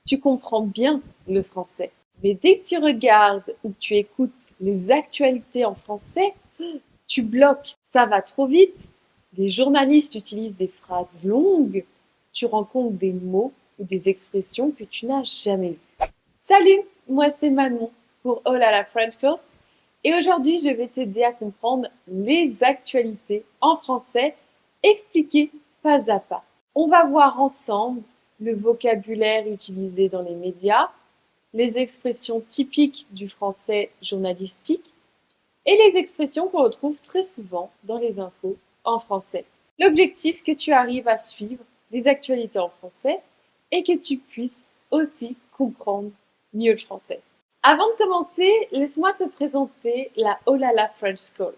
tu comprends bien le français. Mais dès que tu regardes ou que tu écoutes les actualités en français, tu bloques. Ça va trop vite. Les journalistes utilisent des phrases longues. Tu rencontres des mots ou des expressions que tu n'as jamais vues. Salut, moi c'est Manon pour Oh là la French Course. Et aujourd'hui, je vais t'aider à comprendre les actualités en français expliquées pas à pas. On va voir ensemble le vocabulaire utilisé dans les médias, les expressions typiques du français journalistique et les expressions qu'on retrouve très souvent dans les infos en français. L'objectif que tu arrives à suivre les actualités en français et que tu puisses aussi comprendre mieux le français. Avant de commencer, laisse-moi te présenter la Olala French School.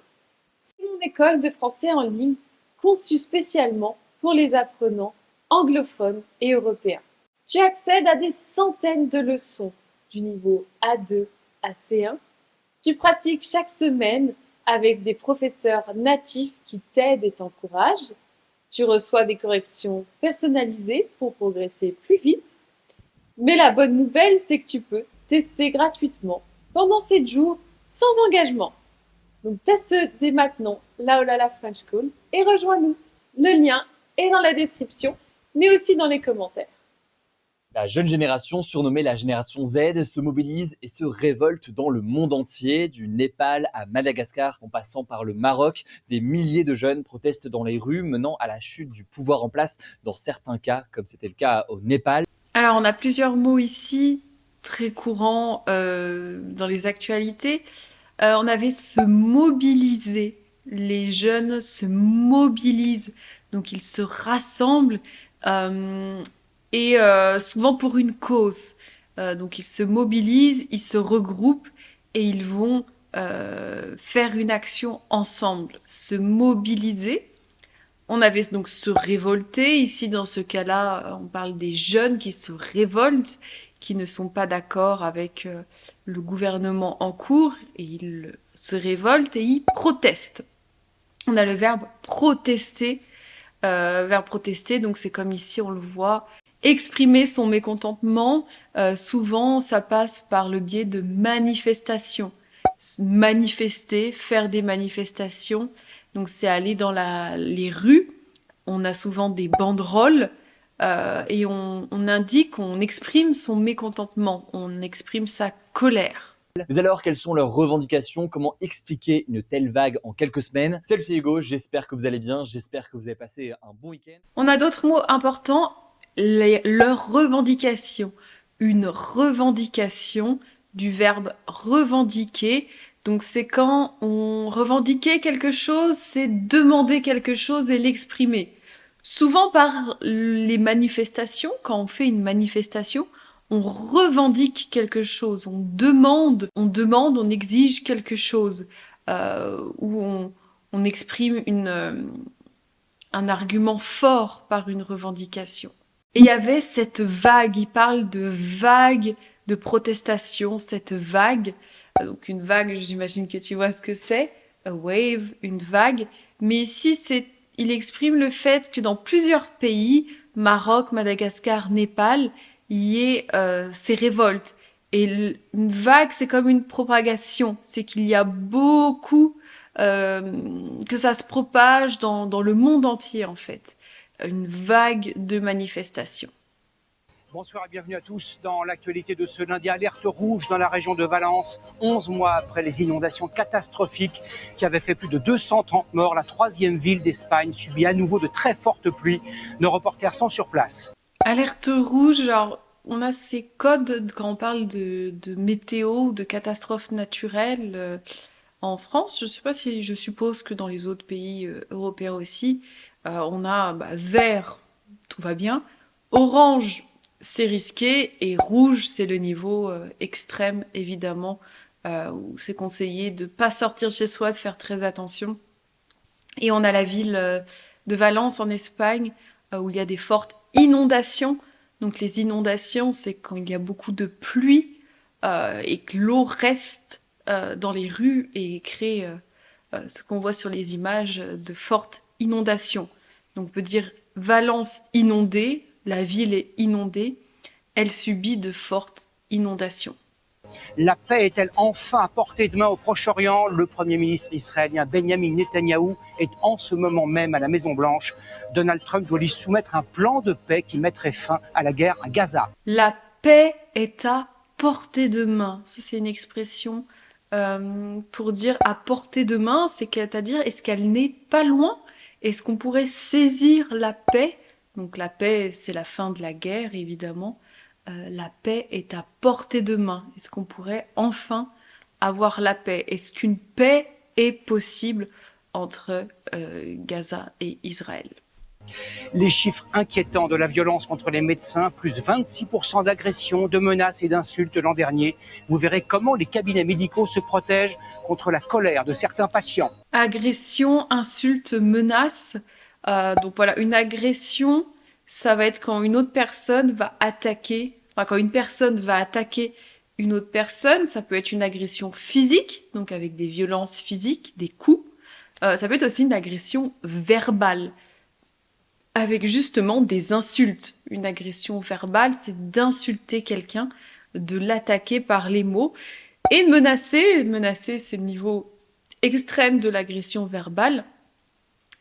C'est mon école de français en ligne conçue spécialement pour les apprenants anglophones et européens. Tu accèdes à des centaines de leçons du niveau A2 à C1. Tu pratiques chaque semaine avec des professeurs natifs qui t'aident et t'encouragent. Tu reçois des corrections personnalisées pour progresser plus vite. Mais la bonne nouvelle, c'est que tu peux tester gratuitement pendant 7 jours sans engagement. Donc teste dès maintenant la Olala French School et rejoins-nous. Le lien est dans la description, mais aussi dans les commentaires. La jeune génération, surnommée la génération Z, se mobilise et se révolte dans le monde entier, du Népal à Madagascar en passant par le Maroc. Des milliers de jeunes protestent dans les rues, menant à la chute du pouvoir en place dans certains cas, comme c'était le cas au Népal. Alors, on a plusieurs mots ici très courants dans les actualités. On avait se mobiliser. Les jeunes se mobilisent, donc ils se rassemblent et souvent pour une cause. Donc ils se mobilisent, ils se regroupent et ils vont faire une action ensemble, se mobiliser. On avait donc se révolter. Ici, dans ce cas-là, on parle des jeunes qui se révoltent, qui ne sont pas d'accord avec le gouvernement en cours, et ils se révoltent et ils protestent. On a le verbe protester. Verbe protester, donc c'est comme ici, on le voit. Exprimer son mécontentement, souvent ça passe par le biais de manifestations. Manifester, faire des manifestations, donc c'est aller dans les rues. On a souvent des banderoles et on indique, on exprime son mécontentement, on exprime sa colère. Mais alors, quelles sont leurs revendications? Comment expliquer une telle vague en quelques semaines? Salut, c'est Hugo, j'espère que vous allez bien, j'espère que vous avez passé un bon week-end. On a d'autres mots importants, leurs revendications. Une revendication du verbe revendiquer. Donc c'est quand on revendiquait quelque chose, c'est demander quelque chose et l'exprimer. Souvent par les manifestations, quand on fait une manifestation, on revendique quelque chose, on exige quelque chose, ou on exprime un argument fort par une revendication. Et il y avait cette vague, il parle de vague de protestation, cette vague, donc une vague, j'imagine que tu vois ce que c'est, a wave, une vague, mais ici il exprime le fait que dans plusieurs pays, Maroc, Madagascar, Népal, il y ait ces révoltes. Et une vague, c'est comme une propagation, c'est qu'il y a beaucoup, que ça se propage dans le monde entier en fait, une vague de manifestations. Bonsoir et bienvenue à tous dans l'actualité de ce lundi. Alerte rouge dans la région de Valence, 11 mois après les inondations catastrophiques qui avaient fait plus de 230 morts. La troisième ville d'Espagne subit à nouveau de très fortes pluies. Nos reporters sont sur place. Alerte rouge, genre on a ces codes quand on parle de météo, de catastrophes naturelles. En France, je sais pas si, je suppose que dans les autres pays européens aussi, on a vert, tout va bien, orange, c'est risqué, et rouge, c'est le niveau extrême, évidemment, où c'est conseillé de pas sortir de chez soi, de faire très attention. Et on a la ville de Valence en Espagne, où il y a des fortes inondations. Donc les inondations, c'est quand il y a beaucoup de pluie et que l'eau reste dans les rues et crée ce qu'on voit sur les images de fortes inondations. Donc on peut dire Valence inondée, la ville est inondée. elle subit de fortes inondations. La paix est-elle enfin à portée de main au Proche-Orient? Le Premier ministre israélien Benjamin Netanyahou est en ce moment même à la Maison-Blanche. Donald Trump doit lui soumettre un plan de paix qui mettrait fin à la guerre à Gaza. La paix est à portée de main. Ça, c'est une expression pour dire à portée de main, c'est-à-dire est-ce qu'elle n'est pas loin? Est-ce qu'on pourrait saisir la paix? Donc la paix, c'est la fin de la guerre, évidemment. La paix est à portée de main. Est-ce qu'on pourrait enfin avoir la paix? Est-ce qu'une paix est possible entre Gaza et Israël? Les chiffres inquiétants de la violence contre les médecins, plus 26% d'agressions, de menaces et d'insultes l'an dernier. Vous verrez comment les cabinets médicaux se protègent contre la colère de certains patients. Agression, insulte, menace. Donc voilà, une agression, ça va être quand une autre personne va attaquer, quand une personne va attaquer une autre personne. Ça peut être une agression physique, donc avec des violences physiques, des coups. Ça peut être aussi une agression verbale, avec justement des insultes. Une agression verbale, c'est d'insulter quelqu'un, de l'attaquer par les mots. Et menacer, c'est le niveau extrême de l'agression verbale.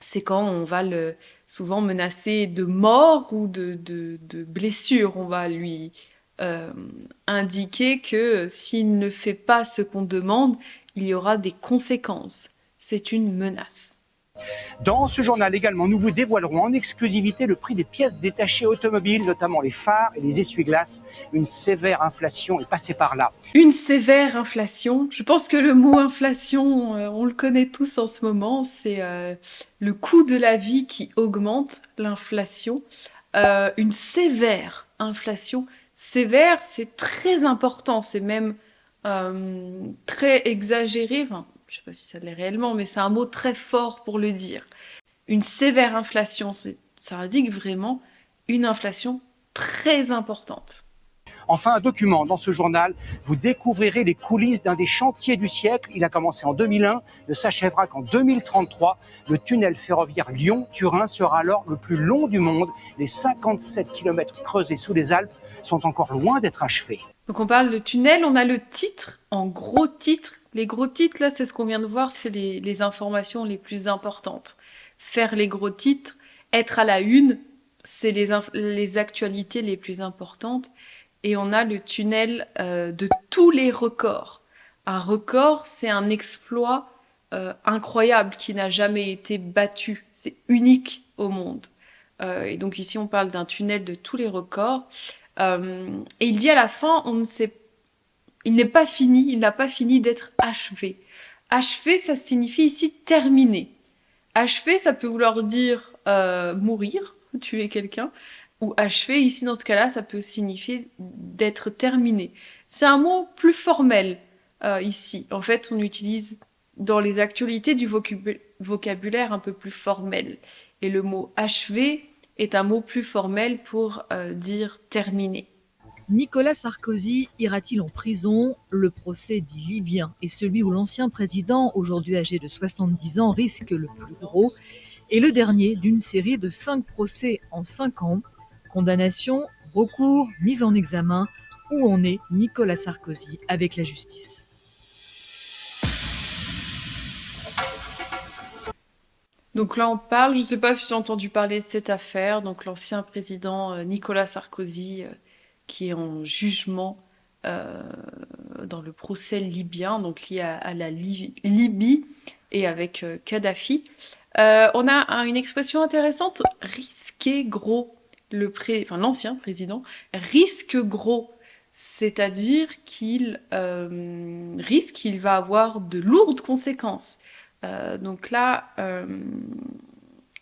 C'est quand on va le souvent menacer de mort ou de blessure. On va lui indiquer que s'il ne fait pas ce qu'on demande, il y aura des conséquences. C'est une menace. Dans ce journal également, nous vous dévoilerons en exclusivité le prix des pièces détachées automobiles, notamment les phares et les essuie-glaces. Une sévère inflation est passée par là. Une sévère inflation. Je pense que le mot inflation, on le connaît tous en ce moment. C'est le coût de la vie qui augmente, l'inflation. Une sévère inflation. Sévère, c'est très important. C'est même très exagéré. Enfin, je ne sais pas si ça l'est réellement, mais c'est un mot très fort pour le dire. Une sévère inflation, ça indique vraiment une inflation très importante. Enfin, un document dans ce journal, vous découvrirez les coulisses d'un des chantiers du siècle. Il a commencé en 2001, ne s'achèvera qu'en 2033. Le tunnel ferroviaire Lyon-Turin sera alors le plus long du monde. Les 57 km creusés sous les Alpes sont encore loin d'être achevés. Donc on parle de tunnel, on a le titre, en gros titres. Les gros titres, là, c'est ce qu'on vient de voir, c'est les informations les plus importantes. Faire les gros titres, être à la une, c'est les actualités les plus importantes. Et on a le tunnel de tous les records. Un record, c'est un exploit incroyable qui n'a jamais été battu. C'est unique au monde. Et donc ici, on parle d'un tunnel de tous les records. Et il dit à la fin, il n'est pas fini, il n'a pas fini d'être achevé. Achevé, ça signifie ici terminé. Achevé, ça peut vouloir dire mourir, tuer quelqu'un. Ou achevé, ici dans ce cas-là, ça peut signifier d'être terminé. C'est un mot plus formel ici. En fait, on utilise dans les actualités du vocabulaire un peu plus formel. Et le mot achevé est un mot plus formel pour dire terminé. Nicolas Sarkozy ira-t-il en prison? Le procès dit libyen est celui où l'ancien président, aujourd'hui âgé de 70 ans, risque le plus gros, et le dernier d'une série de 5 procès en 5 ans. Condamnation, recours, mise en examen, où en est Nicolas Sarkozy avec la justice? Donc là, on parle, je ne sais pas si tu as entendu parler de cette affaire, donc l'ancien président Nicolas Sarkozy qui est en jugement dans le procès libyen, donc lié à la Libye et avec Kadhafi. On a une expression intéressante, risquer gros. L'ancien président risque gros, c'est-à-dire qu'il risque, qu'il va avoir de lourdes conséquences. Donc là,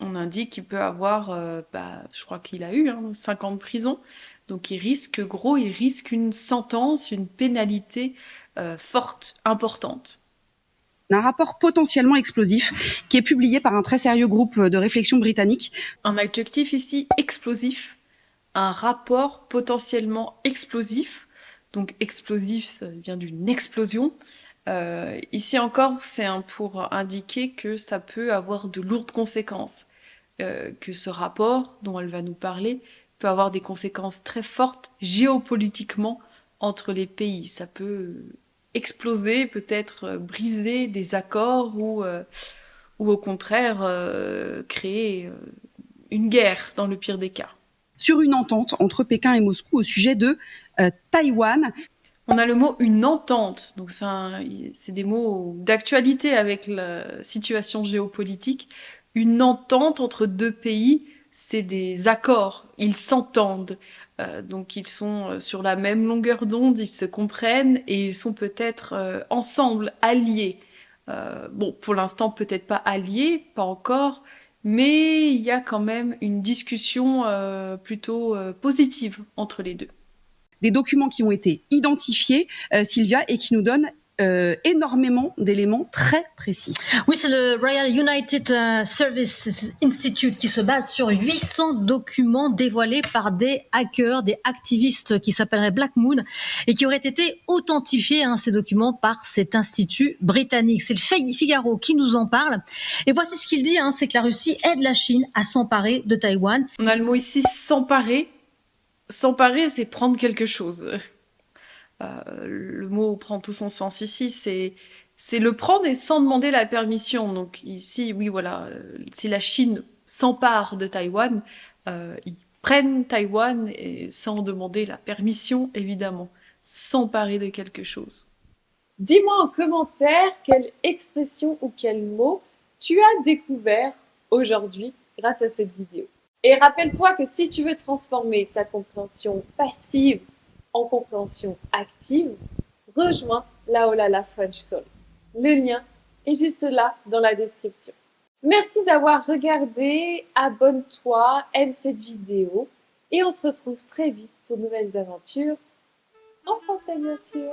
on indique qu'il peut avoir, je crois qu'il a eu 5 ans de prison. Donc il risque gros, il risque une sentence, une pénalité forte, importante. Un rapport potentiellement explosif qui est publié par un très sérieux groupe de réflexion britannique. Un adjectif ici, explosif. Un rapport potentiellement explosif. Donc explosif, ça vient d'une explosion. Ici encore, c'est pour indiquer que ça peut avoir de lourdes conséquences. Que ce rapport dont elle va nous parler peut avoir des conséquences très fortes géopolitiquement entre les pays. Ça peut exploser, peut-être briser des accords ou au contraire créer une guerre dans le pire des cas. Sur une entente entre Pékin et Moscou au sujet de Taïwan. On a le mot une entente, donc c'est des mots d'actualité avec la situation géopolitique. Une entente entre deux pays, c'est des accords, ils s'entendent, donc ils sont sur la même longueur d'onde, ils se comprennent et ils sont peut-être ensemble, alliés. Bon, pour l'instant peut-être pas alliés, pas encore, mais il y a quand même une discussion plutôt positive entre les deux. Des documents qui ont été identifiés, Sylvia, et qui nous donnent énormément d'éléments très précis. Oui, c'est le Royal United Services Institute qui se base sur 800 documents dévoilés par des hackers, des activistes qui s'appelleraient Black Moon et qui auraient été authentifiés, ces documents, par cet institut britannique. C'est le Figaro qui nous en parle. Et voici ce qu'il dit, c'est que la Russie aide la Chine à s'emparer de Taïwan. On a le mot ici s'emparer. S'emparer, c'est prendre quelque chose. Le mot prend tout son sens ici, c'est le prendre et sans demander la permission. Donc ici, oui, voilà, si la Chine s'empare de Taïwan, ils prennent Taïwan et sans demander la permission, évidemment. S'emparer de quelque chose. Dis-moi en commentaire quelle expression ou quel mot tu as découvert aujourd'hui grâce à cette vidéo. Et rappelle-toi que si tu veux transformer ta compréhension passive en compréhension active, rejoins la Olala French Call. Le lien est juste là dans la description. Merci d'avoir regardé, abonne-toi, aime cette vidéo et on se retrouve très vite pour de nouvelles aventures en français bien sûr.